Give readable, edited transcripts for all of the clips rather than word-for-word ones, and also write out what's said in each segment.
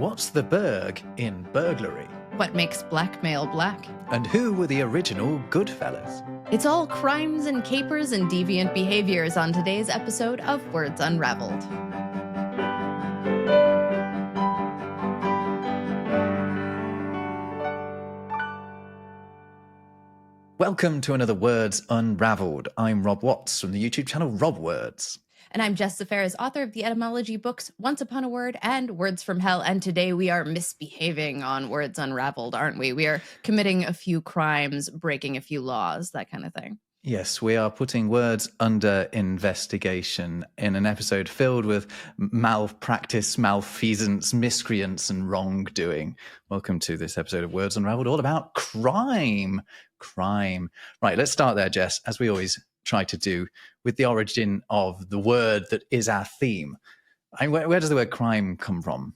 What's the burg in Burglary? What makes blackmail black? And who were the original goodfellas? It's all crimes and capers and deviant behaviors on today's episode of Words Unravelled. Welcome to another Words Unravelled. I'm Rob Watts from the YouTube channel Rob Words. And I'm Jess Ferris, author of the Etymology books Once Upon a Word and Words from Hell. And today we are misbehaving on Words Unravelled, aren't we? We are committing a few crimes, breaking a few laws, that kind of thing. Yes, we are putting words under investigation in an episode filled with malpractice, malfeasance, miscreants, and wrongdoing. Welcome to this episode of Words Unravelled, all about crime. Crime. Right, let's start there, Jess, as we always try to do, with the origin of the word that is our theme. Where does the word crime come from?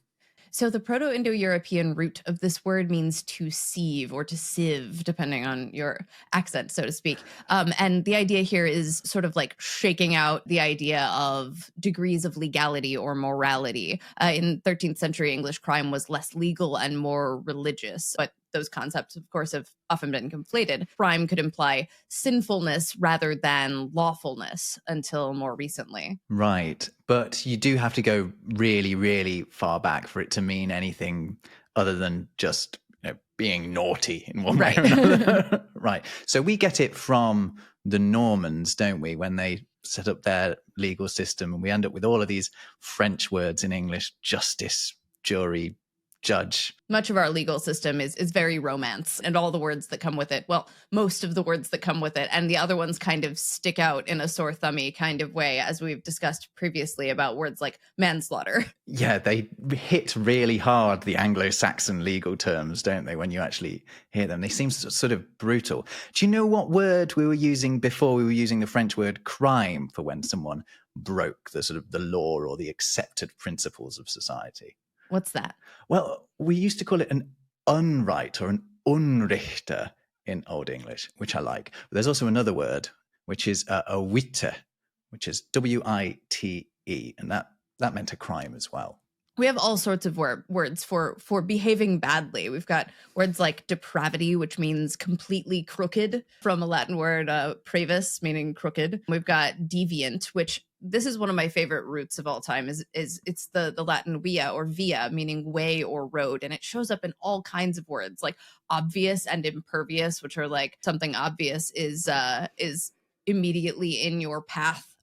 So the Proto-Indo-European root of this word means to sieve or to sieve, depending on your accent, so to speak. And the idea here is sort of like shaking out the idea of degrees of legality or morality. In 13th century English, crime was less legal and more religious, but those concepts, of course, have often been conflated. Crime could imply sinfulness rather than lawfulness until more recently. Right. But you do have to go really, really far back for it to mean anything other than just being naughty in one way or another. Right. So we get it from the Normans, don't we, when they set up their legal system, and we end up with all of these French words in English: justice, jury, judge. Much of our legal system is very romance, and all the words that come with it. Well, most of the words that come with it, and the other ones kind of stick out in a sore thummy kind of way, as we've discussed previously about words like manslaughter. Yeah, they hit really hard the Anglo-Saxon legal terms, don't they, when you actually hear them? They seem sort of brutal. Do you know what word we were using before we were using the French word crime for when someone broke the sort of the law or the accepted principles of society? What's that? Well, we used to call it an unright or an unrichter in Old English, which I like. But there's also another word, which is a witte, which is W-I-T-E, and that meant a crime as well. We have all sorts of words for behaving badly. We've got words like depravity, which means completely crooked, from a Latin word praevus, meaning crooked. We've got deviant, which this is one of my favorite roots of all time. Is it's the Latin via or via, meaning way or road, and it shows up in all kinds of words like obvious and impervious, which are like something obvious is immediately in your path.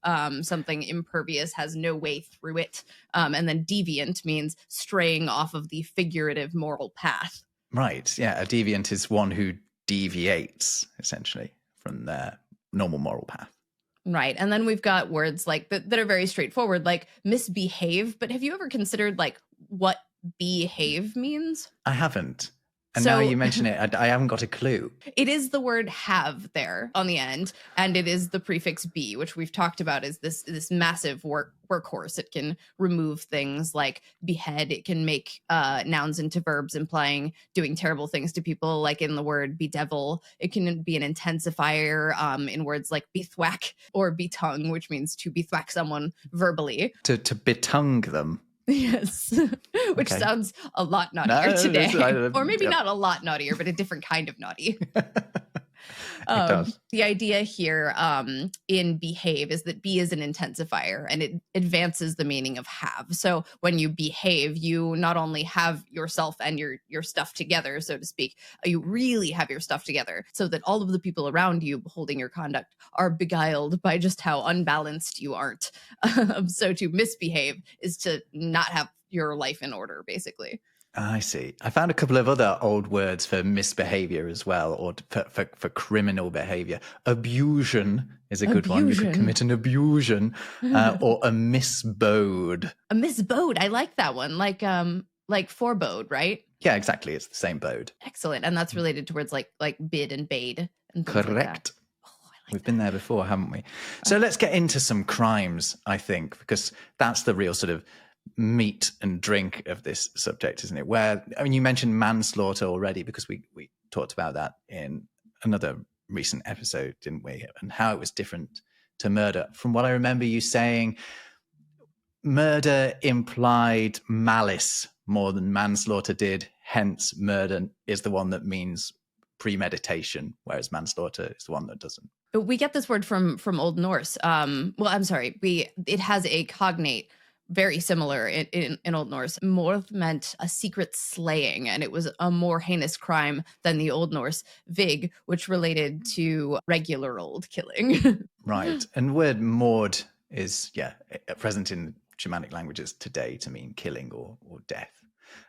Something impervious has no way through it. And then deviant means straying off of the figurative moral path. Right. Yeah. A deviant is one who deviates, essentially, from their normal moral path. Right. And then we've got words like that are very straightforward, like misbehave. But have you ever considered like what behave means? I haven't. And now you mention it, I haven't got a clue. It is the word have there on the end, and it is the prefix be, which we've talked about is this massive workhorse. It can remove things like behead. It can make nouns into verbs implying doing terrible things to people, like in the word bedevil. It can be an intensifier in words like bethwack or betongue, which means to bethwack someone verbally. To betongue them. Yes, which sounds a lot naughtier today. Or maybe not a lot naughtier, but a different kind of naughty. The idea here in behave is that be is an intensifier, and it advances the meaning of have. So when you behave, you not only have yourself and your stuff together, so to speak, you really have your stuff together so that all of the people around you beholding your conduct are beguiled by just how unbalanced you aren't. So to misbehave is to not have your life in order, basically. I see. I found a couple of other old words for misbehavior as well, or for criminal behavior. Abusion is a good one. You could commit an abusion, or a misbode. A misbode. I like that one. Like forebode, right? Yeah, exactly. It's the same bode. Excellent. And that's related to words like bid and bade. And correct. Like We've been there before, haven't we? So let's get into some crimes, I think, because that's the real sort of meat and drink of this subject, isn't it? Where, I mean, you mentioned manslaughter already, because we talked about that in another recent episode, didn't we? And how it was different to murder. From what I remember you saying, murder implied malice more than manslaughter did. Hence, murder is the one that means premeditation, whereas manslaughter is the one that doesn't. We get this word from Old Norse. It has a cognate very similar in Old Norse. Morð meant a secret slaying, and it was a more heinous crime than the Old Norse vig, which related to regular old killing. Right. And word mord is, present in Germanic languages today to mean killing or death.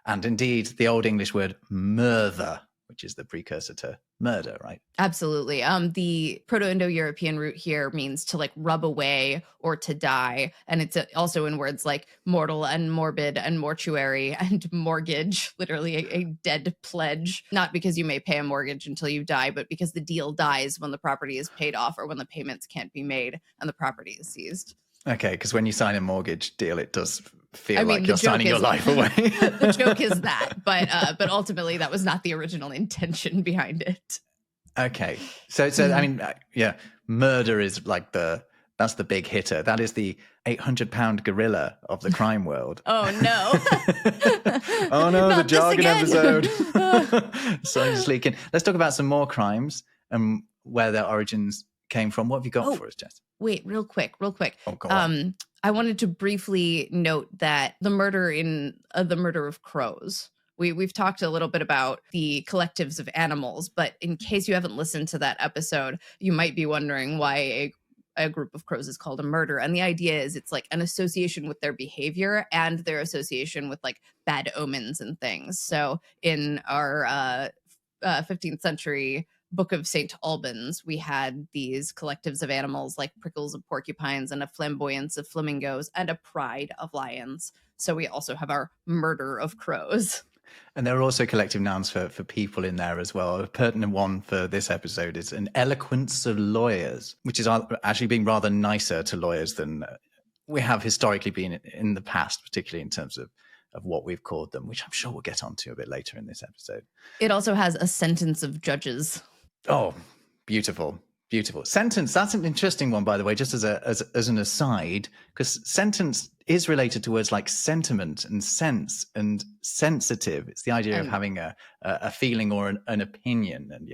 And indeed, the Old English word murther, which is the precursor to murder, right? Absolutely. The Proto-Indo-European root here means to like rub away or to die. And it's also in words like mortal and morbid and mortuary and mortgage, literally a dead pledge. Not because you may pay a mortgage until you die, but because the deal dies when the property is paid off or when the payments can't be made and the property is seized. Okay, because when you sign a mortgage deal, it does feel like you're signing your life away. The joke is that, but ultimately that was not the original intention behind it. Okay, so I mean, murder is like that's the big hitter. That is the 800-pound gorilla of the crime world. Oh no! Oh no, the jargon episode. Science leaking. Let's talk about some more crimes and where their origins came from. What have you got for us, Jess? Wait, real quick. Oh, go on. I wanted to briefly note that the murder of crows. We've talked a little bit about the collectives of animals, but in case you haven't listened to that episode, you might be wondering why a group of crows is called a murder. And the idea is it's like an association with their behavior and their association with like bad omens and things. So in our 15th century Book of St. Albans, we had these collectives of animals like prickles of porcupines and a flamboyance of flamingos and a pride of lions. So we also have our murder of crows. And there are also collective nouns for people in there as well. A pertinent one for this episode is an eloquence of lawyers, which is actually being rather nicer to lawyers than we have historically been in the past, particularly in terms of what we've called them, which I'm sure we'll get onto a bit later in this episode. It also has a sentence of judges. Oh, beautiful. Beautiful. Sentence, that's an interesting one, by the way, just as an aside, because sentence is related to words like sentiment and sense and sensitive. It's the idea of having a feeling or an opinion. And,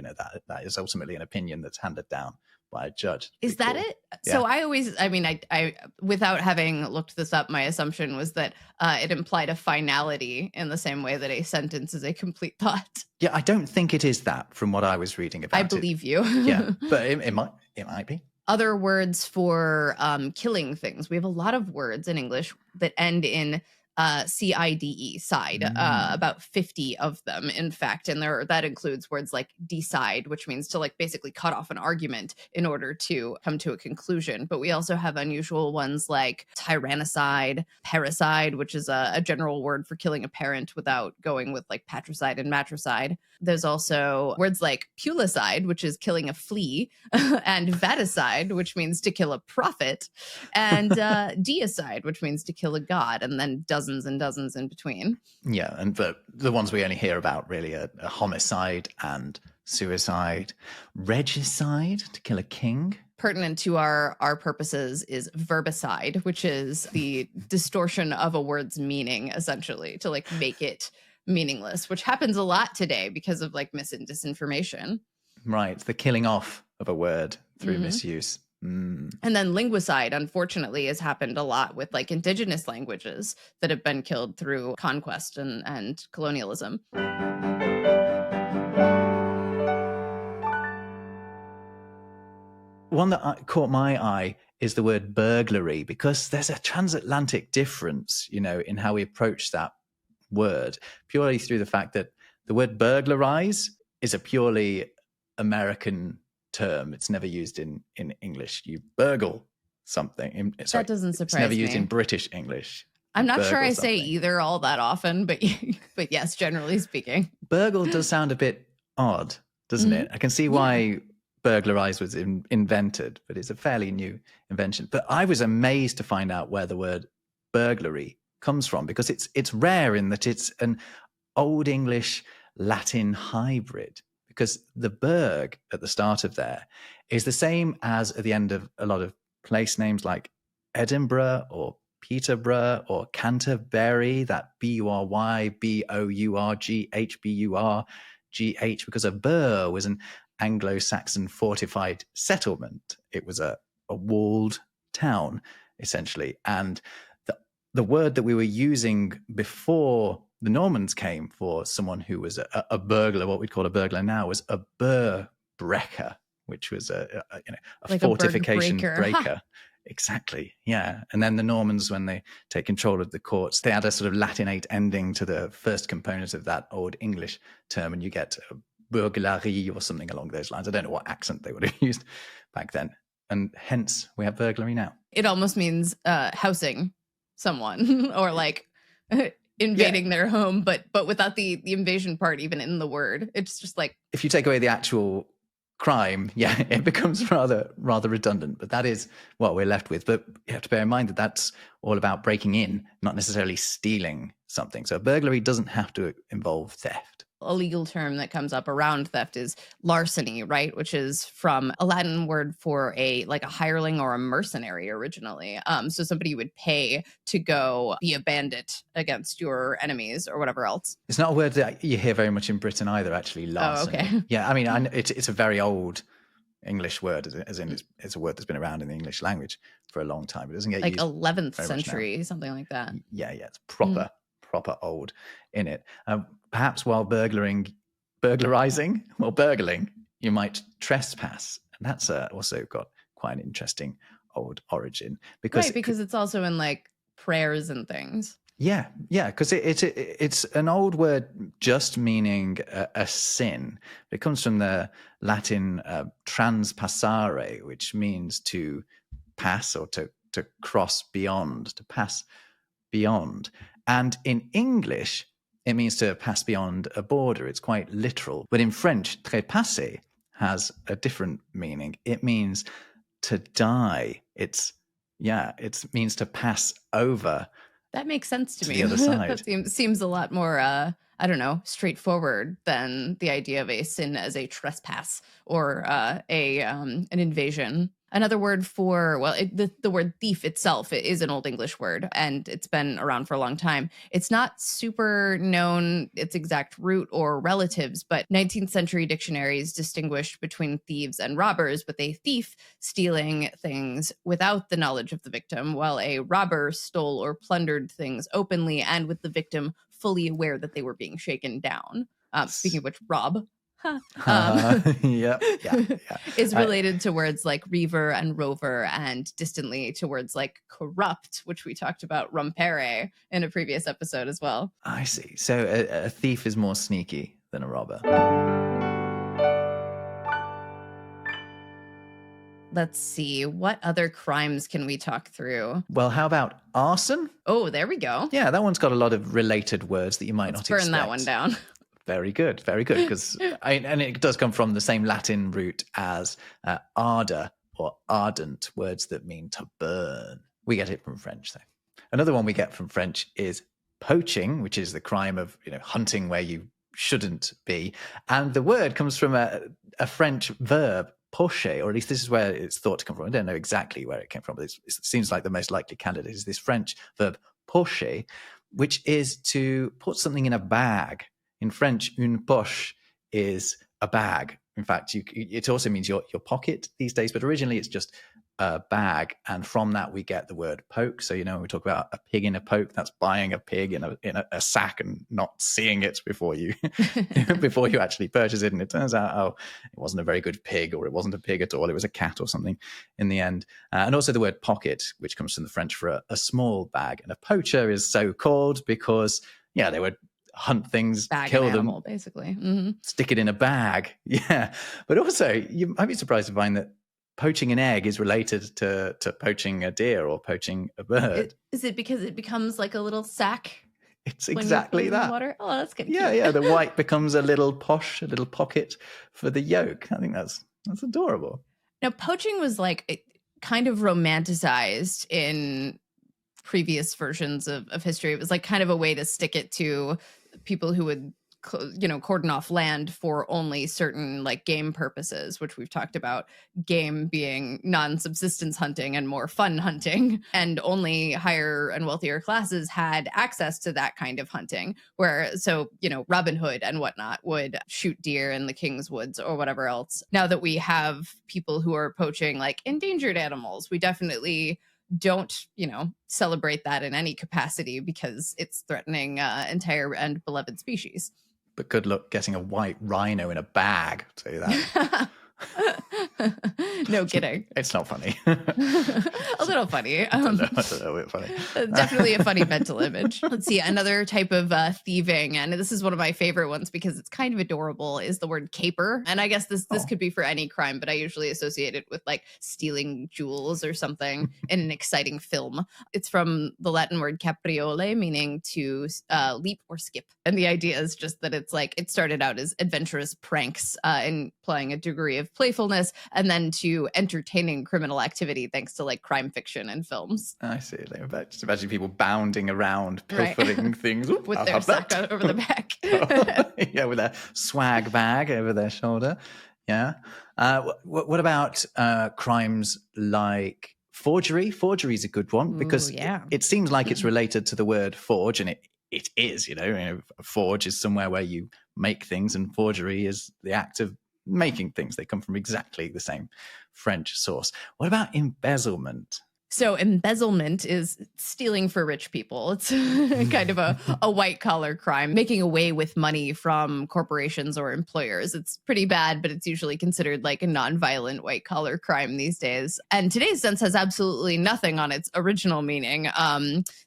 that is ultimately an opinion that's handed down by a judge. Is that it? Yeah. So I without having looked this up, my assumption was that it implied a finality in the same way that a sentence is a complete thought. Yeah, I don't think it is that from what I was reading about it. I believe you. Yeah, but it might be. Other words for killing things. We have a lot of words in English that end in cide, side, about 50 of them, in fact. And that includes words like decide, which means to like basically cut off an argument in order to come to a conclusion. But we also have unusual ones like tyrannicide, parricide, which is a general word for killing a parent without going with like patricide and matricide. There's also words like pulicide, which is killing a flea, and vaticide, which means to kill a prophet, and deicide, which means to kill a god, and then dozens and dozens in between. Yeah, and the ones we only hear about really are homicide and suicide. Regicide, to kill a king. Pertinent to our purposes is verbicide, which is the distortion of a word's meaning, essentially, to like make it meaningless, which happens a lot today because of like mis and disinformation. Right, the killing off of a word through misuse. And then linguicide, unfortunately, has happened a lot with like indigenous languages that have been killed through conquest and colonialism. One that caught my eye is the word burglary, because there's a transatlantic difference, in how we approach that word, purely through the fact that the word burglarize is a purely American term. It's never used in English. You burgle something. That doesn't surprise me. It's never used in British English. I'm not sure I say either all that often, but yes, generally speaking. Burgle does sound a bit odd, doesn't it? I can see why burglarize was invented, but it's a fairly new invention. But I was amazed to find out where the word burglary comes from, because it's rare in that it's an Old English Latin hybrid, because the burg at the start of there is the same as at the end of a lot of place names like Edinburgh or Peterborough or Canterbury, that Bury, Bourghburgh, because a burh was an Anglo-Saxon fortified settlement. It was a walled town, essentially. And the word that we were using before the Normans came for someone who was a burglar, what we'd call a burglar now, was a burr breaker, which was a Like fortification a burg breaker. Exactly. Yeah. And then the Normans, when they take control of the courts, they add a sort of Latinate ending to the first component of that Old English term, and you get burglary or something along those lines. I don't know what accent they would have used back then. And hence we have burglary now. It almost means housing someone or like invading their home, but without the invasion part even in the word. It's just like, if you take away the actual crime, it becomes rather redundant, but that is what we're left with. But you have to bear in mind that that's all about breaking in, not necessarily stealing something. So burglary doesn't have to involve theft. a legal term that comes up around theft is larceny, right? Which is from a Latin word for a hireling or a mercenary originally. So somebody would pay to go be a bandit against your enemies or whatever else. It's not a word that you hear very much in Britain either, actually, larceny. Oh, okay. Yeah, I mean, it's a very old English word, as in it's a word that's been around in the English language for a long time. It doesn't get used 11th century, something like that. Yeah, it's proper old in it. Perhaps while burgling, you might trespass, and that's also got quite an interesting old origin because it's also in prayers and things. Yeah, because it's an old word just meaning a sin. It comes from the Latin transpassare, which means to pass or to cross beyond, to pass beyond. And in English, it means to pass beyond a border. It's quite literal. But in French, trespasser has a different meaning. It means to die. It means to pass over. That makes sense to me. The other side. That seems a lot more, straightforward than the idea of a sin as a trespass or an invasion. Another word for, the word thief itself is an Old English word, and it's been around for a long time. It's not super known its exact root or relatives, but 19th century dictionaries distinguished between thieves and robbers, with a thief stealing things without the knowledge of the victim, while a robber stole or plundered things openly and with the victim fully aware that they were being shaken down. Speaking of which, rob. Is related to words like reaver and rover, and distantly to words like corrupt, which we talked about rompere in a previous episode as well. I see. So a thief is more sneaky than a robber. Let's see. What other crimes can we talk through? Well, how about arson? Oh, there we go. Yeah, that one's got a lot of related words that you might not expect. Burn that one down. Very good, because and it does come from the same Latin root as ardor or ardent, words that mean to burn. We get it from French, though. Another one we get from French is poaching, which is the crime of hunting where you shouldn't be, and the word comes from a French verb, pocher, or at least this is where it's thought to come from. I don't know exactly where it came from, but it seems like the most likely candidate is this French verb pocher, which is to put something in a bag. In French, une poche is a bag. In fact, it also means your pocket these days, but originally it's just a bag. And from that, we get the word poke. So, when we talk about a pig in a poke, that's buying a pig in a sack and not seeing it before you before you actually purchase it. And it turns out, it wasn't a very good pig, or it wasn't a pig at all. It was a cat or something in the end. And also the word pocket, which comes from the French for a small bag. And a poacher is so called because, they would hunt things, kill them, animal, basically. Mm-hmm. Stick it in a bag. Yeah. But also, you might be surprised to find that poaching an egg is related to poaching a deer or poaching a bird. Is it because it becomes like a little sack? It's exactly that. Water? Oh, that's good. Yeah. The white becomes a little posh, a little pocket for the yolk. I think that's adorable. Now, poaching was kind of romanticized in previous versions of history. It was kind of a way to stick it to people who would cordon off land for only certain like game purposes, which we've talked about, game being non-subsistence hunting and more fun hunting, and only higher and wealthier classes had access to that kind of hunting, where Robin Hood and whatnot would shoot deer in the King's Woods or whatever else. Now that we have people who are poaching like endangered animals, we definitely don't celebrate that in any capacity because it's threatening entire and beloved species. But good luck getting a white rhino in a bag, I'll tell you that. No kidding. It's not funny. A little funny. It's a little bit funny. Definitely a funny mental image. Let's see, another type of thieving, and this is one of my favorite ones because it's kind of adorable, is the word caper. And I guess this could be for any crime, but I usually associate it with like stealing jewels or something in an exciting film. It's from the Latin word capriole, meaning to leap or skip. And the idea is just that it's like it started out as adventurous pranks, implying a degree of playfulness, and then to entertaining criminal activity thanks to like crime fiction and films. I see. Just imagine people bounding around, pilfering things. Ooh, with their sack over the back. Yeah, with their swag bag over their shoulder. Yeah. What about crimes like forgery? Forgery is a good one because it seems like it's related to the word forge, and it is, forge is somewhere where you make things, and forgery is the act of making things. They come from exactly the same French source. What about embezzlement? So embezzlement is stealing for rich people. It's kind of a white collar crime, making away with money from corporations or employers. It's pretty bad, but it's usually considered like a non-violent white collar crime these days. And today's sense has absolutely nothing on its original meaning.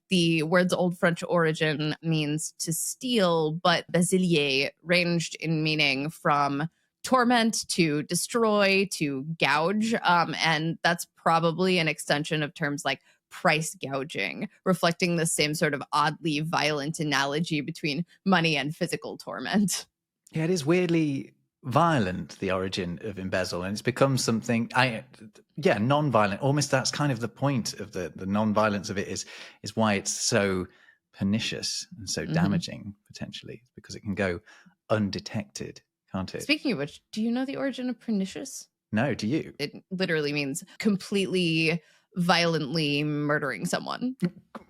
The word's Old French origin means to steal, but basilier ranged in meaning from torment to destroy to gouge, and that's probably an extension of terms like price gouging, reflecting the same sort of oddly violent analogy between money and physical torment. Yeah, it is weirdly violent, the origin of embezzle, and it's become something non-violent. Almost that's kind of the point of the non-violence of it is why it's so pernicious and so damaging potentially, because it can go undetected. Can't it? Speaking of which, do you know the origin of pernicious? No, do you? It literally means completely violently murdering someone.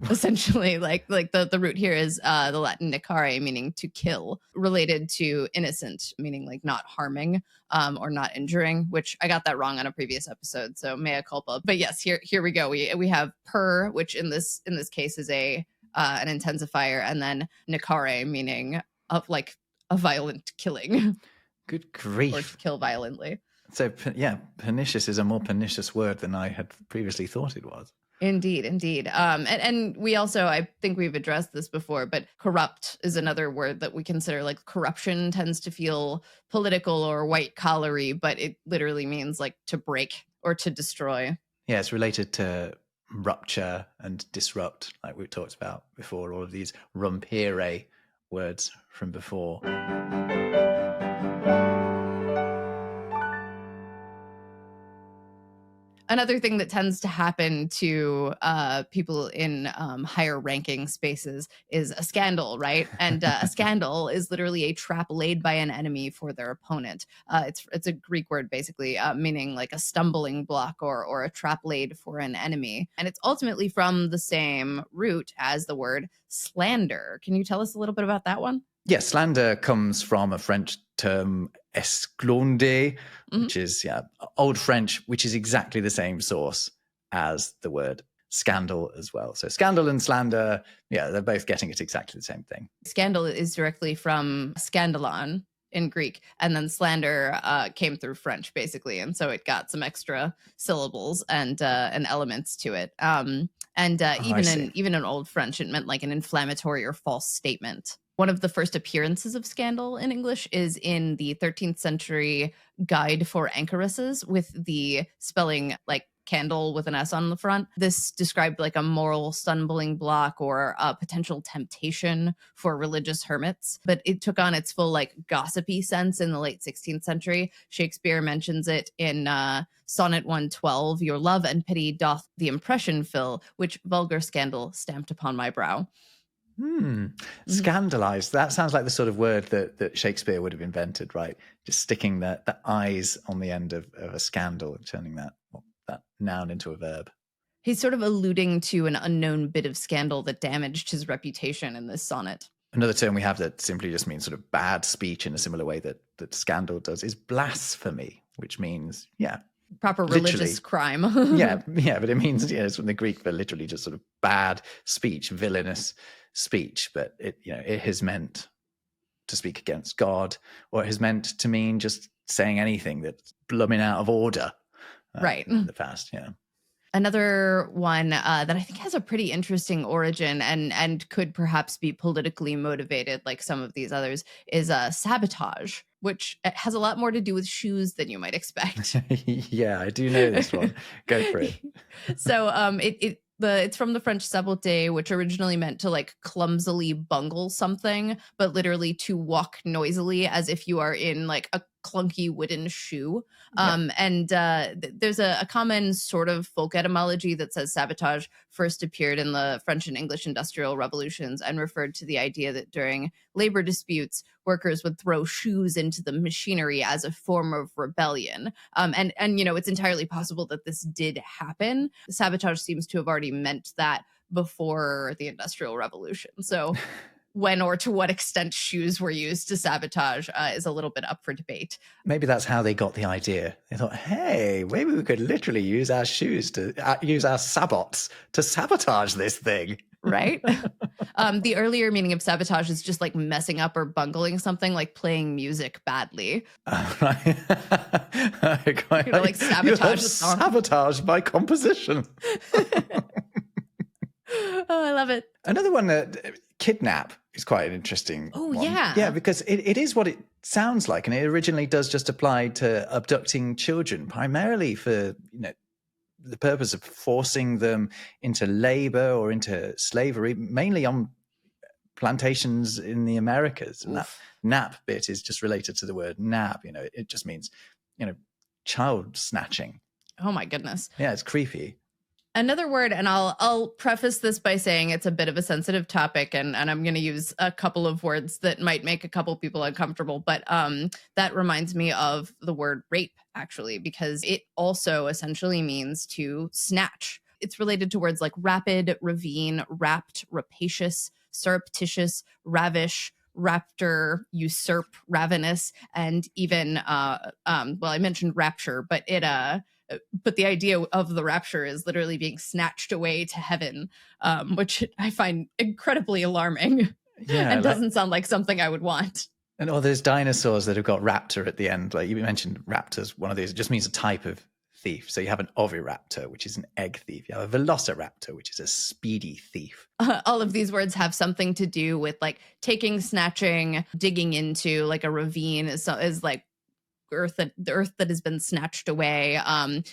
Essentially, like the root here is the Latin nicare, meaning to kill, related to innocent, meaning like not harming or not injuring, which I got that wrong on a previous episode, so mea culpa. But yes, here we go. We have per, which in this case is an intensifier, and then nicare, meaning of like a violent killing. Good grief. Or to kill violently. So, pernicious is a more pernicious word than I had previously thought it was. Indeed. And we also, I think we've addressed this before, but corrupt is another word that we consider. Like corruption tends to feel political or white collary, but it literally means like to break or to destroy. Yeah, it's related to rupture and disrupt, like we talked about before, all of these rompere words from before. Another thing that tends to happen to people in higher ranking spaces is a scandal, right? And a scandal is literally a trap laid by an enemy for their opponent. It's a Greek word, basically, meaning like a stumbling block or a trap laid for an enemy. And it's ultimately from the same root as the word slander. Can you tell us a little bit about that one? Yes, slander comes from a French term, esclonder, which is Old French, which is exactly the same source as the word scandal as well. So scandal and slander, they're both getting at exactly the same thing. Scandal is directly from scandalon in Greek, and then slander came through French, basically, and so it got some extra syllables and elements to it. Even in Old French, it meant like an inflammatory or false statement. One of the first appearances of scandal in English is in the 13th century Guide for Anchoresses, with the spelling like candle with an S on the front. This described like a moral stumbling block or a potential temptation for religious hermits, but it took on its full like gossipy sense in the late 16th century. Shakespeare mentions it in Sonnet 112, "Your love and pity doth the impression fill, which vulgar scandal stamped upon my brow." Scandalized. That sounds like the sort of word that Shakespeare would have invented, right? Just sticking the eyes on the end of a scandal and turning that noun into a verb. He's sort of alluding to an unknown bit of scandal that damaged his reputation in this sonnet. Another term we have that simply just means sort of bad speech in a similar way that scandal does is blasphemy, which means, proper religious crime. yeah, but it means, it's from the Greek for literally just sort of bad speech, villainous speech. But it has meant to speak against God, or it has meant to mean just saying anything that's blooming out of order. Right. In the past, yeah. Another one that I think has a pretty interesting origin and could perhaps be politically motivated, like some of these others, is sabotage, which has a lot more to do with shoes than you might expect. Yeah, I do know this one. Go for it. So it's from the French sabotage, which originally meant to like clumsily bungle something, but literally to walk noisily as if you are in like a clunky wooden shoe. There's a common sort of folk etymology that says sabotage first appeared in the French and English industrial revolutions and referred to the idea that during labor disputes, workers would throw shoes into the machinery as a form of rebellion. And it's entirely possible that this did happen. Sabotage seems to have already meant that before the Industrial Revolution. So when or to what extent shoes were used to sabotage is a little bit up for debate. Maybe that's how they got the idea. They thought, hey, maybe we could literally use our shoes to use our sabots to sabotage this thing. Right? The earlier meaning of sabotage is just like messing up or bungling something, like playing music badly. Right. Like sabotage the song. Sabotage by composition. Oh, I love it. Another one, Kidnap, is quite an interesting one. Yeah. Yeah, because it is what it sounds like, and it originally does just apply to abducting children, primarily for the purpose of forcing them into labor or into slavery, mainly on plantations in the Americas. And that nap bit is just related to the word nab. It just means, child snatching. Oh my goodness. Yeah, it's creepy. Another word, and I'll preface this by saying it's a bit of a sensitive topic, and I'm going to use a couple of words that might make a couple people uncomfortable, but that reminds me of the word rape, actually, because it also essentially means to snatch. It's related to words like rapid, ravine, rapt, rapacious, surreptitious, ravish, raptor, usurp, ravenous, and even, I mentioned rapture, but but the idea of the rapture is literally being snatched away to heaven, which I find incredibly alarming. Yeah, and doesn't sound like something I would want. And there's dinosaurs that have got raptor at the end. Like you mentioned raptors, one of these, it just means a type of thief. So you have an oviraptor, which is an egg thief. You have a velociraptor, which is a speedy thief. All of these words have something to do with like taking, snatching, digging into, like a ravine is like the earth that has been snatched away.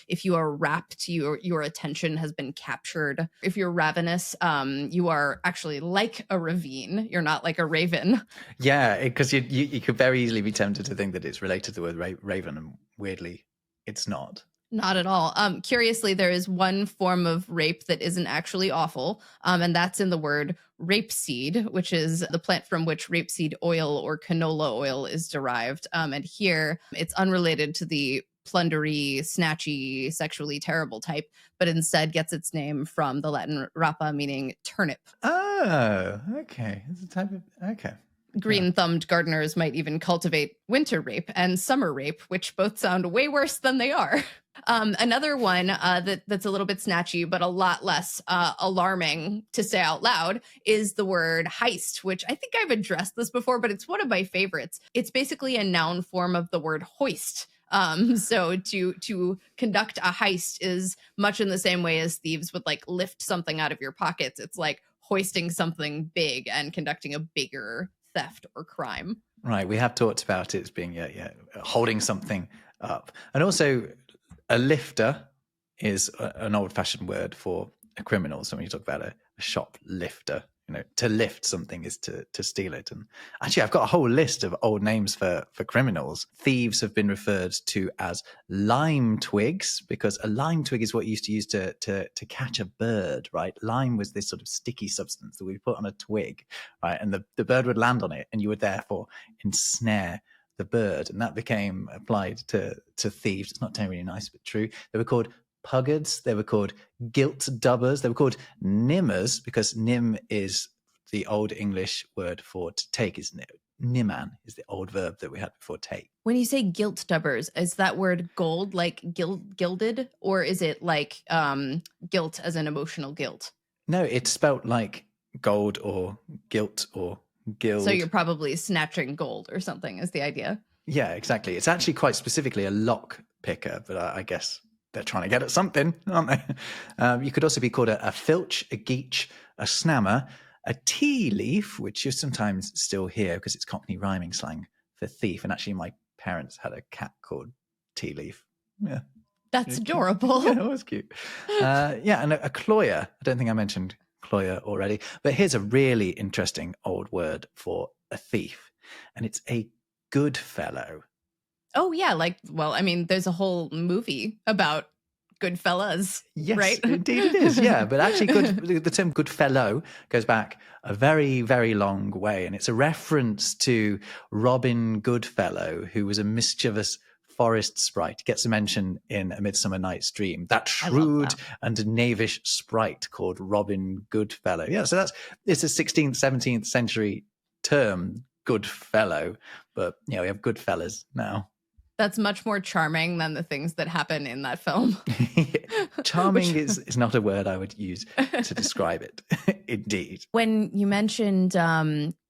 If you are rapt, your attention has been captured. If you're ravenous, you are actually like a ravine. You're not like a raven. Yeah, because you could very easily be tempted to think that it's related to the word raven, and weirdly, it's not. Not at all. Curiously, there is one form of rape that isn't actually awful, and that's in the word rapeseed, which is the plant from which rapeseed oil or canola oil is derived. And here, it's unrelated to the plundery, snatchy, sexually terrible type, but instead gets its name from the Latin rapa, meaning turnip. Oh, okay. It's a type of, okay. Green-thumbed gardeners might even cultivate winter rape and summer rape, which both sound way worse than they are. Another one that's a little bit snatchy, but a lot less alarming to say out loud is the word heist, which I think I've addressed this before, but it's one of my favorites. It's basically a noun form of the word hoist. So to conduct a heist is much in the same way as thieves would like lift something out of your pockets. It's like hoisting something big and conducting a bigger theft or crime. Right. We have talked about it as being, holding something up. And also a lifter is an old fashioned word for a criminal. So when you talk about a shoplifter, to lift something is to steal it. And actually, I've got a whole list of old names for criminals. Thieves have been referred to as lime twigs, because a lime twig is what you used to use to catch a bird, right? Lime was this sort of sticky substance that we put on a twig, right? And the bird would land on it, and you would therefore ensnare the bird. And that became applied to thieves. It's not terribly nice, but true. They were called puggards, they were called gilt dubbers, they were called nimmers, because nim is the old English word for to take, isn't it? Nimman is the old verb that we had before take. When you say gilt dubbers, is that word gold, like gilded, or is it like guilt as an emotional guilt? No, it's spelt like gold or gilt or gild. So you're probably snatching gold or something is the idea. Yeah, exactly. It's actually quite specifically a lock picker, but I guess they're trying to get at something, aren't they? You could also be called a filch, a geech, a snammer, a tea leaf, which you sometimes still hear because it's Cockney rhyming slang for thief. And actually, my parents had a cat called Tea Leaf. Yeah. That's adorable. Yeah, that was cute. And a cloyer. I don't think I mentioned cloyer already, but here's a really interesting old word for a thief, and it's a good fellow. Oh, yeah. There's a whole movie about Goodfellas, yes, right? Indeed it is, yeah. But actually, the term good fellow goes back a very, very long way. And it's a reference to Robin Goodfellow, who was a mischievous forest sprite. Gets a mention in A Midsummer Night's Dream. That shrewd and knavish sprite called Robin Goodfellow. Yeah, so it's a 16th, 17th century term, Goodfellow. But, we have Goodfellas now. That's much more charming than the things that happen in that film. Charming is not a word I would use to describe it. Indeed. When you mentioned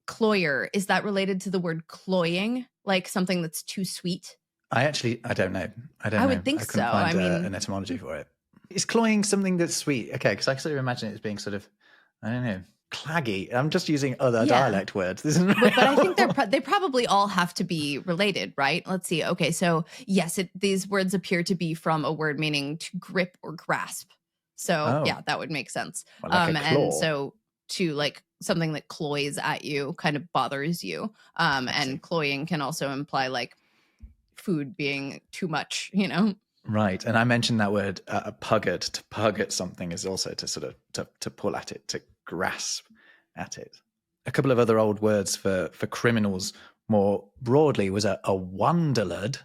cloyer, is that related to the word cloying? Like something that's too sweet? I don't know. I would think so. I couldn't find an etymology for it. Is cloying something that's sweet? Okay, because I sort of imagine it as being sort of, I don't know, claggy. I'm just using other dialect words. This isn't but I think they probably all have to be related, right? Let's see. Okay, so yes, these words appear to be from a word meaning to grip or grasp. So yeah, that would make sense. Well, like and so to like something that cloys at you, kind of bothers you. And cloying can also imply like food being too much, Right. And I mentioned that word puggard. To pug at something is also to sort of to pull at it, to grasp at it. A couple of other old words for criminals more broadly was a wanderlud.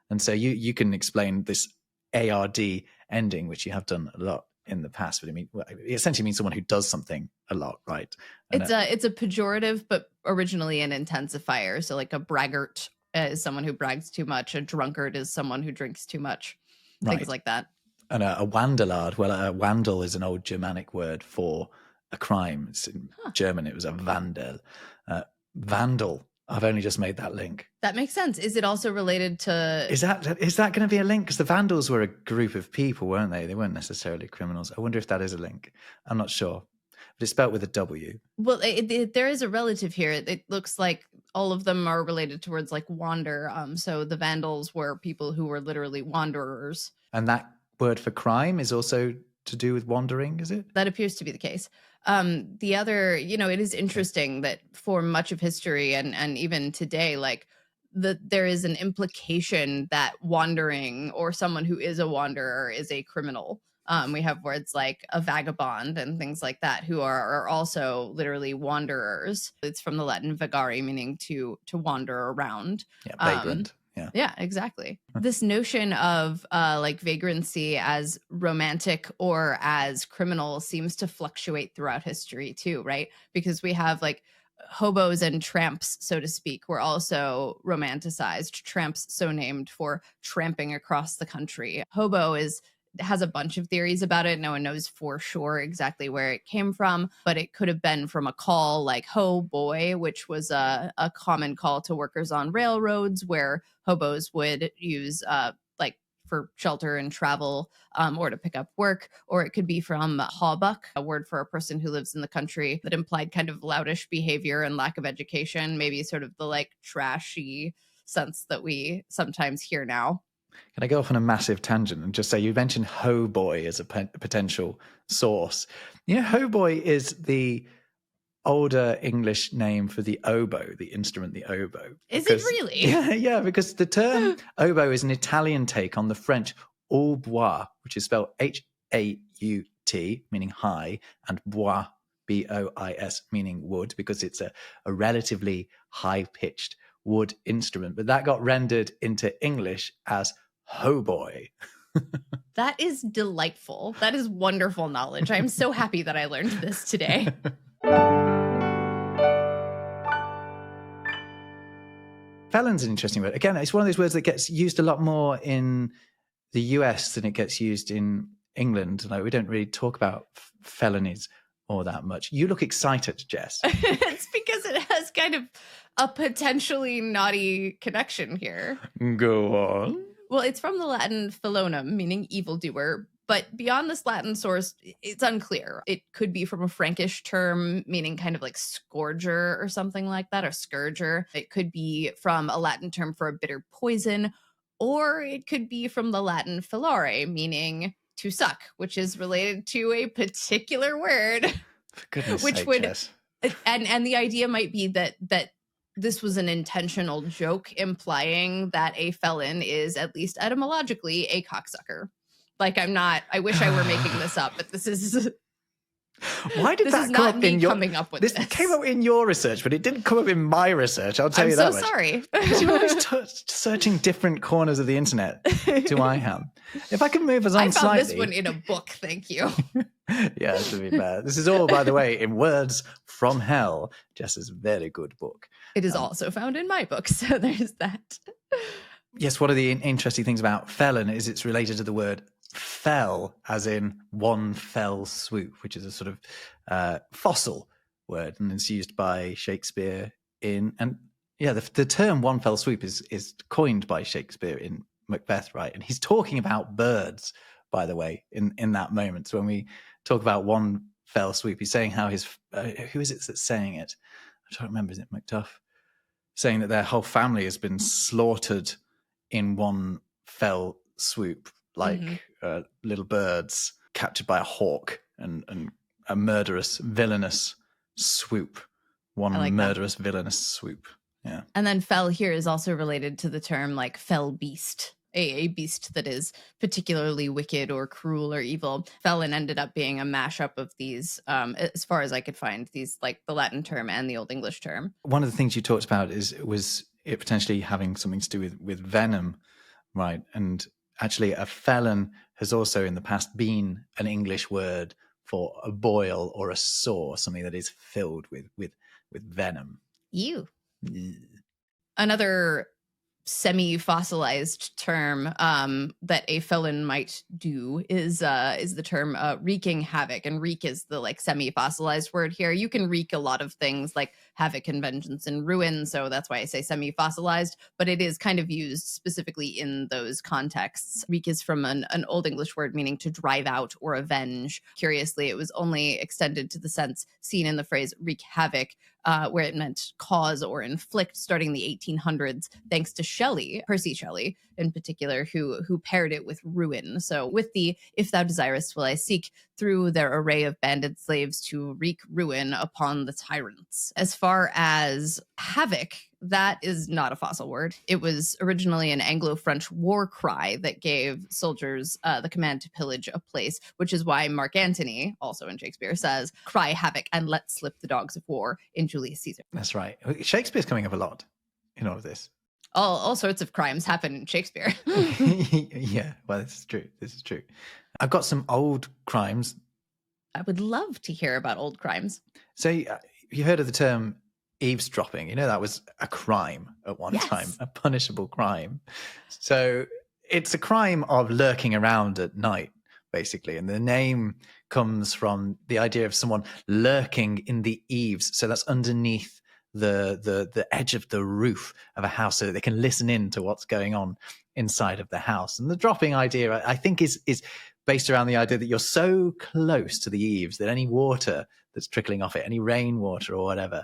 And so you can explain this ARD ending, which you have done a lot in the past, but it essentially means someone who does something a lot, right? And it's a pejorative, but originally an intensifier. So like a braggart is someone who brags too much. A drunkard is someone who drinks too much. Right. Things like that. And a wanderlard, well, a wandel is an old Germanic word for a crime. It's in German, it was a vandal. Vandal. I've only just made that link. That makes sense. Is it also related to... Is that going to be a link? Because the Vandals were a group of people, weren't they? They weren't necessarily criminals. I wonder if that is a link. I'm not sure. But it's spelled with a W. Well, there is a relative here. It looks like all of them are related to words like wander. So the Vandals were people who were literally wanderers. And that word for crime is also to do with wandering, is it? That appears to be the case. The other, it is interesting that for much of history and even today, like there is an implication that wandering or someone who is a wanderer is a criminal. We have words like a vagabond and things like that who are also literally wanderers. It's from the Latin vagare, meaning to wander around. Yeah, vagrant. Yeah, exactly. This notion of like vagrancy as romantic or as criminal seems to fluctuate throughout history too, right? Because we have like hobos and tramps, so to speak, were also romanticized. Tramps, so named for tramping across the country. Hobo has a bunch of theories about it. No one knows for sure exactly where it came from, but it could have been from a call like ho boy, which was a common call to workers on railroads where hobos would use like for shelter and travel or to pick up work. Or it could be from hawbuck, a word for a person who lives in the country that implied kind of loutish behavior and lack of education, maybe sort of the like trashy sense that we sometimes hear now. Can I go off on a massive tangent and just say you mentioned hoboy as a potential source? Hoboy is the older English name for the oboe, the instrument, the oboe. Is it really? Yeah, because the term oboe is an Italian take on the French hautbois, which is spelled H-A-U-T, meaning high, and bois, B-O-I-S, meaning wood, because it's a relatively high-pitched wood instrument. But that got rendered into English as hautboy. That is delightful. That is wonderful knowledge. I'm so happy that I learned this today. Felon's an interesting word. Again, it's one of those words that gets used a lot more in the US than it gets used in England. Like, we don't really talk about felonies all that much. You look excited, Jess. It's because it has kind of a potentially naughty connection here. Go on. Well, it's from the Latin felonum, meaning evildoer. But beyond this Latin source, it's unclear. It could be from a Frankish term, meaning kind of like scourger or something like that, or scourger. It could be from a Latin term for a bitter poison, or it could be from the Latin felare, meaning to suck, which is related to a particular word. For goodness which sake, would, Jess. and the idea might be that this was an intentional joke implying that a felon is, at least etymologically, a cocksucker. Like, I wish I were making this up, but this is... Why did this that is come not up me in your... coming up with this this. came up in your research, but it didn't come up in my research, I'll tell I'm you that so much. sorry. Because you're always searching different corners of the internet to I am. If I can move us on I found slightly... this one in a book, thank you. Yeah, to be fair. This is all, by the way, in Words from Hell, Jess's very good book. It is also found in my book, so there's that. Yes, one of the interesting things about felon is it's related to the word fell, as in one fell swoop, which is a sort of fossil word, and it's used by Shakespeare in... And yeah, the term one fell swoop is coined by Shakespeare in Macbeth, right? And he's talking about birds, by the way, in that moment. So when we talk about one fell swoop, he's saying how his... who is it that's saying it? I don't remember, is it Macduff? Saying that their whole family has been slaughtered in one fell swoop, like little birds captured by a hawk, and a murderous, villainous swoop. One like murderous, villainous swoop. Yeah. And then fell here is also related to the term like fell beast. A beast that is particularly wicked or cruel or evil. Felon ended up being a mashup of these, as far as I could find, these like the Latin term and the Old English term. One of the things you talked about was it potentially having something to do with venom, right? And actually a felon has also in the past been an English word for a boil or a sore, something that is filled with venom. Ew. Another semi-fossilized term that a felon might do is the term wreaking havoc, and wreak is the like semi-fossilized word here. You can wreak a lot of things like havoc and vengeance and ruin, so that's why I say semi-fossilized, but it is kind of used specifically in those contexts. Wreak is from an Old English word meaning to drive out or avenge. Curiously, it was only extended to the sense seen in the phrase wreak havoc, where it meant cause or inflict, starting the 1800s, thanks to Shelley, Percy Shelley in particular, who paired it with ruin. So with the if thou desirest will I seek, through their array of banded slaves to wreak ruin upon the tyrants. As far as havoc, that is not a fossil word. It was originally an Anglo-French war cry that gave soldiers the command to pillage a place, which is why Mark Antony, also in Shakespeare, says, cry havoc and let slip the dogs of war in Julius Caesar. That's right. Shakespeare's coming up a lot in all of this. All sorts of crimes happen in Shakespeare. Yeah, well, this is true. This is true. I've got some old crimes. I would love to hear about old crimes. So you heard of the term eavesdropping? You know, that was a crime at one time, a punishable crime. So it's a crime of lurking around at night, basically. And the name comes from the idea of someone lurking in the eaves. So that's underneath the edge of the roof of a house so that they can listen in to what's going on inside of the house. And the dropping idea, I think, is based around the idea that you're so close to the eaves that any water that's trickling off it, any rainwater or whatever,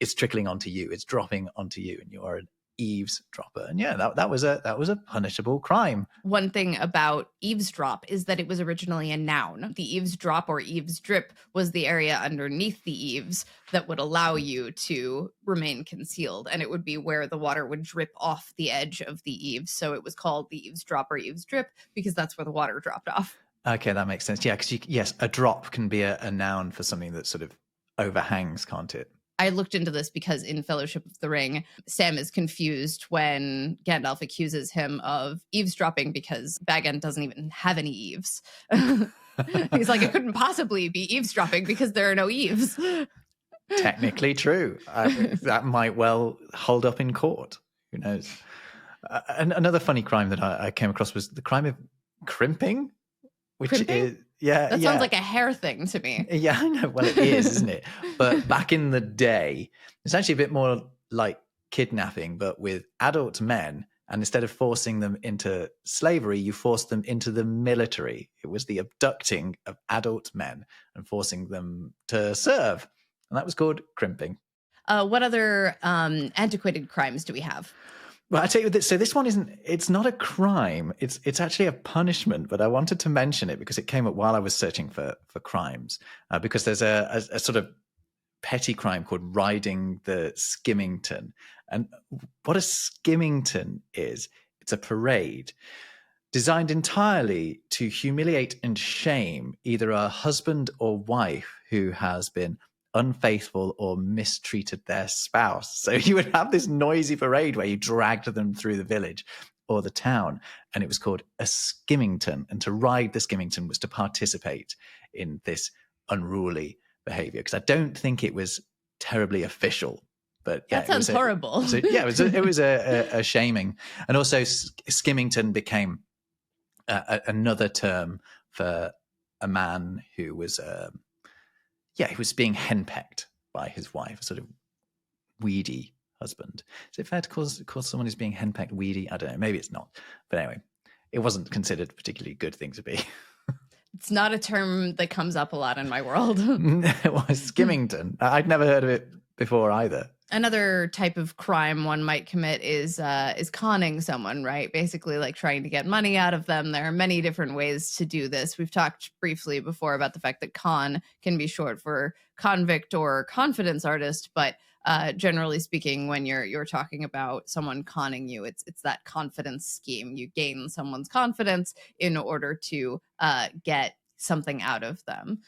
it's trickling onto you, it's dropping onto you, and you are an eavesdropper. And yeah, that was a punishable crime. One thing about eavesdrop is that it was originally a noun. The eavesdrop or eavesdrip was the area underneath the eaves that would allow you to remain concealed. And it would be where the water would drip off the edge of the eaves. So it was called the eavesdrop or eavesdrip because that's where the water dropped off. Okay, that makes sense. Yeah, because yes, a drop can be a noun for something that sort of overhangs, can't it? I looked into this because in Fellowship of the Ring, Sam is confused when Gandalf accuses him of eavesdropping because Bagan doesn't even have any eaves. He's like, it couldn't possibly be eavesdropping because there are no eaves. Technically true. That might well hold up in court. Who knows? And another funny crime that I came across was the crime of crimping, which is... Yeah, that sounds like a hair thing to me. Yeah, I know. Well, it is, isn't it? But back in the day, it's actually a bit more like kidnapping, but with adult men. And instead of forcing them into slavery, you forced them into the military. It was the abducting of adult men and forcing them to serve. And that was called crimping. What other antiquated crimes do we have? Well, I tell you, so this one it's not a crime. It's actually a punishment, but I wanted to mention it because it came up while I was searching for crimes, because there's a sort of petty crime called riding the skimmington. And what a skimmington is, it's a parade designed entirely to humiliate and shame either a husband or wife who has been unfaithful or mistreated their spouse. So you would have this noisy parade where you dragged them through the village or the town, and it was called a skimmington. And to ride the skimmington was to participate in this unruly behavior, because I don't think it was terribly official. But yeah, that sounds horrible. It was a shaming. And also skimmington became another term for a man who was he was being henpecked by his wife, a sort of weedy husband. Is it fair to call someone who's being henpecked weedy? I don't know. Maybe it's not. But anyway, it wasn't considered a particularly good thing to be. It's not a term that comes up a lot in my world. It was skimmington. I'd never heard of it before either. Another type of crime one might commit is conning someone, right? Basically, like trying to get money out of them. There are many different ways to do this. We've talked briefly before about the fact that con can be short for convict or confidence artist, but generally speaking, when you're talking about someone conning you, it's that confidence scheme. You gain someone's confidence in order to get something out of them.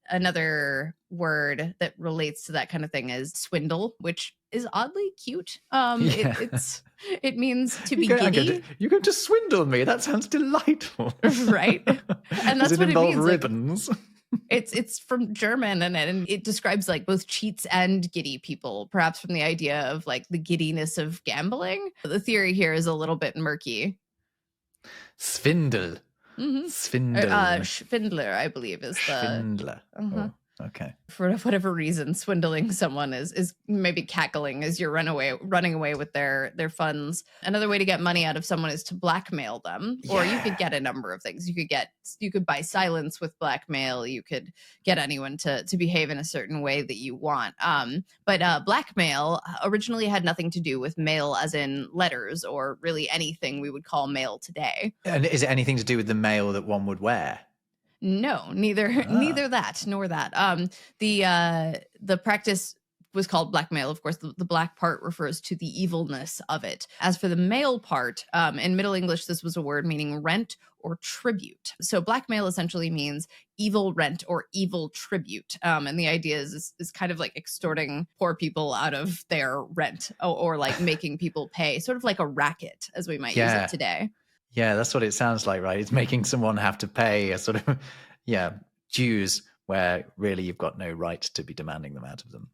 Another word that relates to that kind of thing is swindle, which is oddly cute. It means to be giddy. You're going to swindle me. That sounds delightful. Right. And that's Does it what involve it means. ribbons? Like, it's from German and it describes like both cheats and giddy people, perhaps from the idea of like the giddiness of gambling. The theory here is a little bit murky. Svindle. Mm-hmm. Svindle. Schwindler, I believe, is the... Schwindler. Uh-huh. Oh, okay. For whatever reason, swindling someone is maybe cackling as you're running away with their funds. Another way to get money out of someone is to blackmail them, or you could get a number of things. You could buy silence with blackmail. You could get anyone to behave in a certain way that you want. But blackmail originally had nothing to do with mail, as in letters, or really anything we would call mail today. And is it anything to do with the mail that one would wear? No, neither that nor that. The practice was called blackmail. Of course, the black part refers to the evilness of it. As for the mail part, in Middle English, this was a word meaning rent or tribute. So blackmail essentially means evil rent or evil tribute. And the idea is kind of like extorting poor people out of their rent or like making people pay, sort of like a racket as we might use it today. Yeah, that's what it sounds like, right? It's making someone have to pay a sort of, dues where really you've got no right to be demanding them out of them.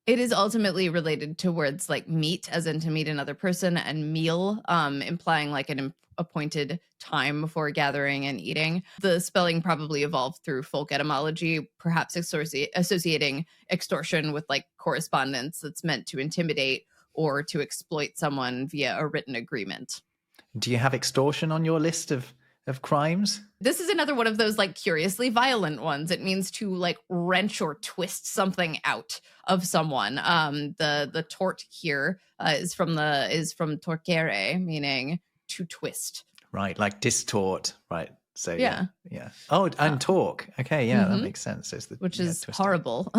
It is ultimately related to words like meet, as in to meet another person, and meal, implying like an appointed time before gathering and eating. The spelling probably evolved through folk etymology, perhaps associating extortion with like correspondence that's meant to intimidate or to exploit someone via a written agreement. Do you have extortion on your list of of crimes? This is another one of those like curiously violent ones. It means to like wrench or twist something out of someone. The tort here is from torquere, meaning to twist. Right, like distort, right? So Yeah. Oh, and talk. Okay, yeah, that Mhm. makes sense. It's Which is twisting. horrible.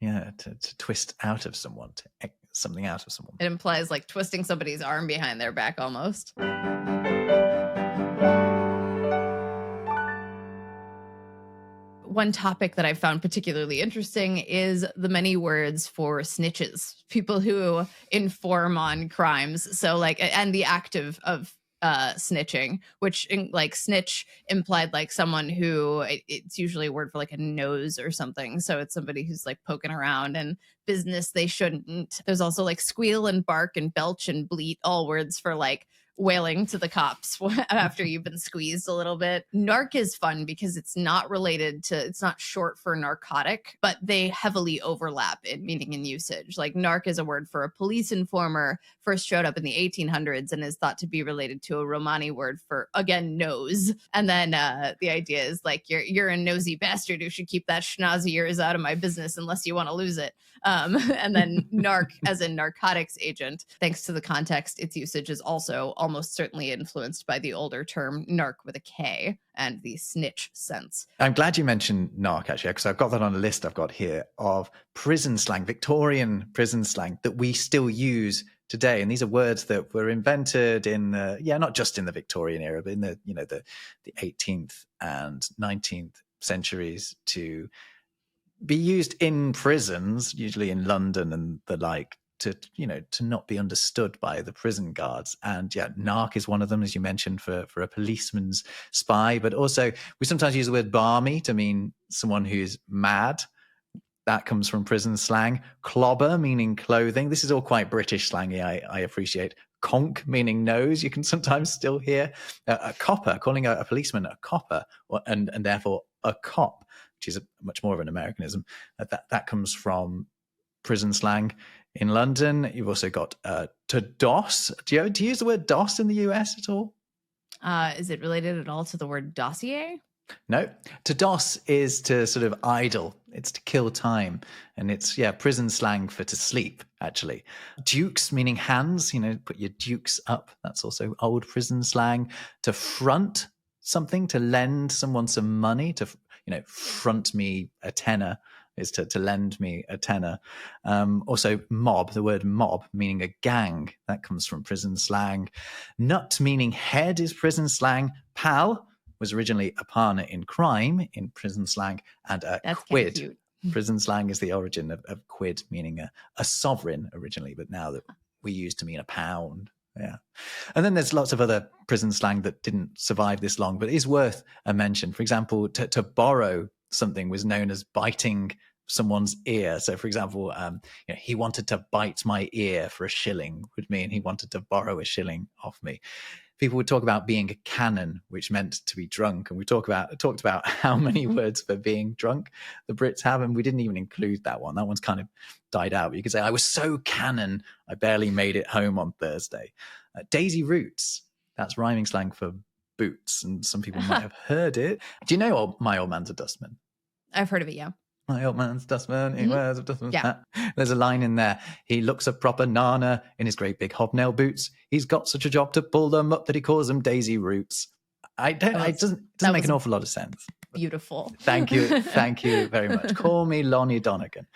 Yeah, to twist out of someone, to something out of someone. It implies like twisting somebody's arm behind their back almost. One topic that I found particularly interesting is the many words for snitches, people who inform on crimes. So like, and the act of snitching, which like snitch implied like someone who it's usually a word for like a nose or something. So it's somebody who's like poking around and business they shouldn't. There's also like squeal and bark and belch and bleat, all words for like wailing to the cops after you've been squeezed a little bit. Narc is fun because it's not short for narcotic, but they heavily overlap in meaning and usage. Like narc is a word for a police informer, first showed up in the 1800s and is thought to be related to a Romani word for, again, nose. And then the idea is like, you're a nosy bastard who should keep that schnoz of yours out of my business unless you want to lose it. And then narc as in narcotics agent. Thanks to the context, its usage is also almost certainly influenced by the older term narc with a K and the snitch sense. I'm glad you mentioned narc, actually, because I've got that on a list I've got here of prison slang, Victorian prison slang that we still use today. And these are words that were invented in, not just in the Victorian era, but in the 18th and 19th centuries to be used in prisons, usually in London and the like, to not be understood by the prison guards. And yeah, narc is one of them, as you mentioned, for a policeman's spy. But also we sometimes use the word barmy to mean someone who's mad. That comes from prison slang. Clobber, meaning clothing. This is all quite British slangy, I appreciate. Conk, meaning nose. You can sometimes still hear a copper, calling a policeman a copper, and therefore a cop, which is much more of an Americanism. That comes from prison slang. In London, you've also got to DOS. Do you use the word DOS in the US at all? Is it related at all to the word dossier? No. To DOS is to sort of idle. It's to kill time. And it's, prison slang for to sleep, actually. Dukes, meaning hands, put your dukes up. That's also old prison slang. To front something, to lend someone some money, to, front me a tenner is to lend me a tenner. Also mob, the word mob meaning a gang, that comes from prison slang. Nut meaning head is prison slang. Pal was originally a partner in crime in prison slang, and quid. Prison slang is the origin of quid, meaning a sovereign originally, but now that we use to mean a pound. Yeah. And then there's lots of other prison slang that didn't survive this long, but is worth a mention. For example, to borrow something was known as biting someone's ear. So, for example, he wanted to bite my ear for a shilling would mean he wanted to borrow a shilling off me. People would talk about being a canon, which meant to be drunk. And we talked about how many words for being drunk the Brits have, and we didn't even include that one. That one's kind of died out. But you could say, I was so canon, I barely made it home on Thursday. Daisy roots, that's rhyming slang for boots, and some people might have heard it. Do you know My Old Man's a Dustman? I've heard of it, yeah. My old man's dustman, he wears a dustman's hat. There's a line in there. He looks a proper nana in his great big hobnail boots. He's got such a job to pull them up that he calls them daisy roots. It doesn't make an awful lot of sense. Beautiful. Thank you very much. Call me Lonnie Donegan.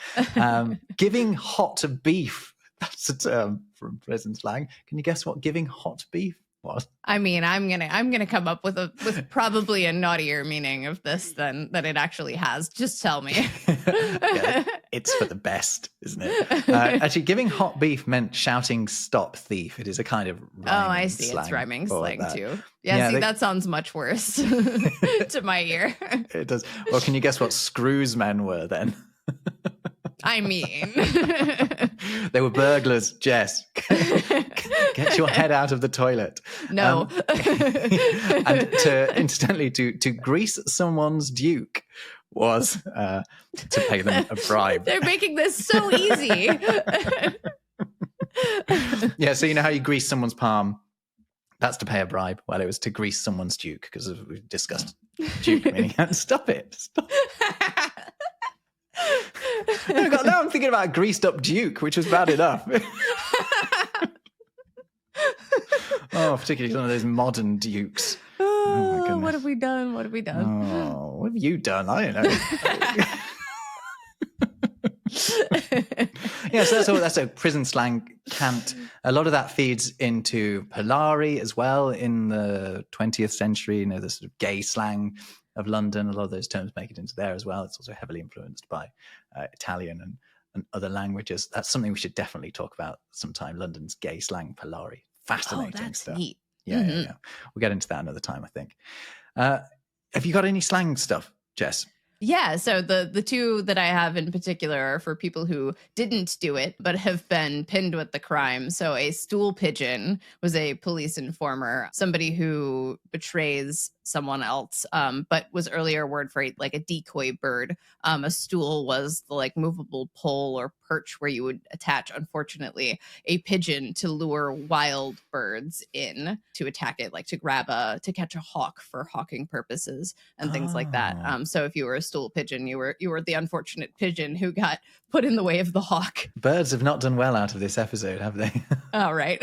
Giving hot beef, that's a term from prison slang. Can you guess what giving hot beef was? I mean, I'm gonna come up with probably a naughtier meaning of this than it actually has. Just tell me. Yeah, it's for the best, isn't it? Actually, giving hot beef meant shouting "Stop thief." It is a kind of rhyming I see. Slang it's rhyming slang that. too. Yeah, that sounds much worse to my ear. It does. Well, can you guess what screws men were then? I mean, they were burglars, Jess. Get your head out of the toilet. No. And to grease someone's duke was to pay them a bribe. They're making this so easy. Yeah, so you know how you grease someone's palm? That's to pay a bribe. Well, it was to grease someone's duke, because we discussed duke meaning. Stop it. Stop. Now I'm thinking about a greased up duke, which was bad enough. Oh, particularly some of those modern dukes. Oh, my goodness. What have we done? What have we done? Oh, what have you done? I don't know. Yeah, so that's a prison slang, cant. A lot of that feeds into Polari as well in the 20th century, you know, the sort of gay slang of London. A lot of those terms make it into there as well. It's also heavily influenced by Italian and other languages. That's something we should definitely talk about sometime, London's gay slang, Polari. Fascinating that's stuff. Neat. Yeah. We'll get into that another time, I think. Have you got any slang stuff, Jess? Yeah, so the two that I have in particular are for people who didn't do it but have been pinned with the crime. So a stool pigeon was a police informer, somebody who betrays someone else, but was earlier a word for like a decoy bird. A stool was the like movable pole or perch where you would attach, unfortunately, a pigeon to lure wild birds in to attack it, like to catch a hawk for hawking purposes and things like that. So if you were a stool pigeon, you were the unfortunate pigeon who got put in the way of the hawk. Birds have not done well out of this episode, have they? All right.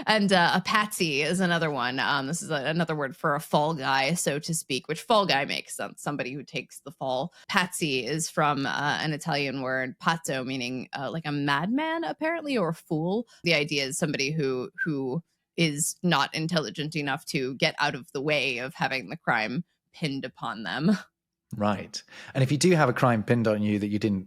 And a patsy is another one. This is another word for a fall guy, so to speak, which fall guy makes sense, somebody who takes the fall. Patsy is from an Italian word, pazzo, meaning like a madman, apparently, or fool. The idea is somebody who is not intelligent enough to get out of the way of having the crime pinned upon them. Right. And if you do have a crime pinned on you that you didn't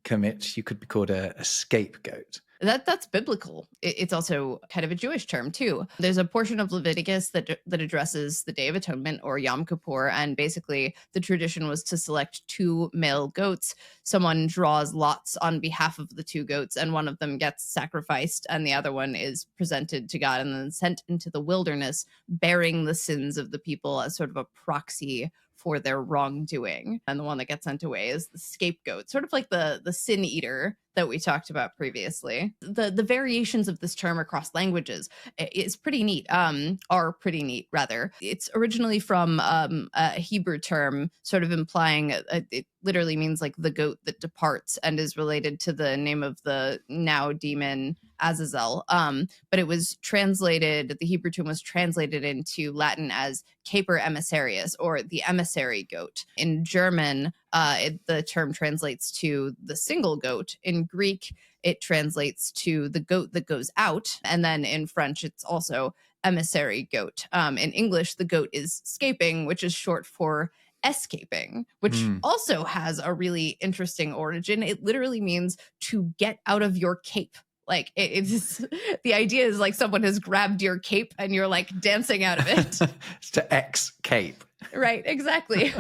commit, you could be called a scapegoat. That's biblical. It's also kind of a Jewish term too. There's a portion of Leviticus that addresses the Day of Atonement or Yom Kippur, and basically the tradition was to select 2 male goats. Someone draws lots on behalf of the 2 goats, and one of them gets sacrificed, and the other one is presented to God and then sent into the wilderness, bearing the sins of the people as sort of a proxy for their wrongdoing. And the one that gets sent away is the scapegoat, sort of like the sin eater that we talked about previously. The variations of this term across languages is pretty neat, are pretty neat, rather. It's originally from a Hebrew term, sort of implying it literally means like the goat that departs, and is related to the name of the now demon Azazel. But it was translated, the Hebrew term was translated into Latin as caper emissarius, or the emissary goat. In German, the term translates to the single goat. In Greek, it translates to the goat that goes out. And then in French, it's also emissary goat. In English, the goat is scaping, which is short for escaping, which also has a really interesting origin. It literally means to get out of your cape. Like it's the idea is like someone has grabbed your cape and you're like dancing out of it. It's to ex-cape. Right, exactly.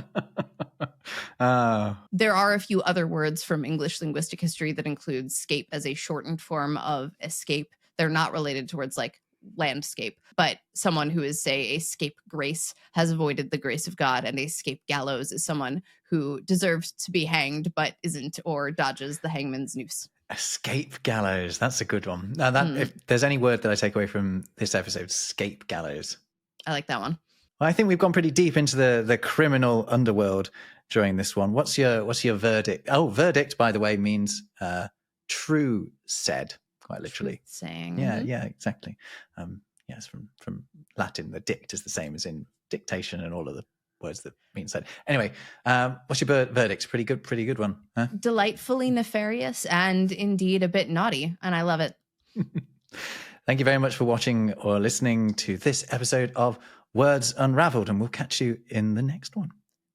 There are a few other words from English linguistic history that include scape as a shortened form of escape. They're not related to words like landscape, but someone who is, say, a scapegrace has avoided the grace of God, and a scapegallows is someone who deserves to be hanged but isn't, or dodges the hangman's noose. Escape gallows. That's a good one. Now, if there's any word that I take away from this episode, scape gallows. I like that one. Well, I think we've gone pretty deep into the criminal underworld during this one. What's your verdict? Oh, verdict, by the way, means true said, quite literally. Truth saying. Yeah, exactly. Yes, from Latin, the dict is the same as in dictation and all of the words that mean said. Anyway, what's your verdict? Pretty good one. Huh? Delightfully nefarious and indeed a bit naughty, and I love it. Thank you very much for watching or listening to this episode of Words Unravelled, and we'll catch you in the next one.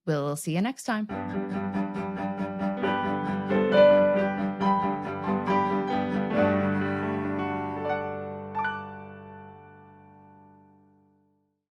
We'll see you next time.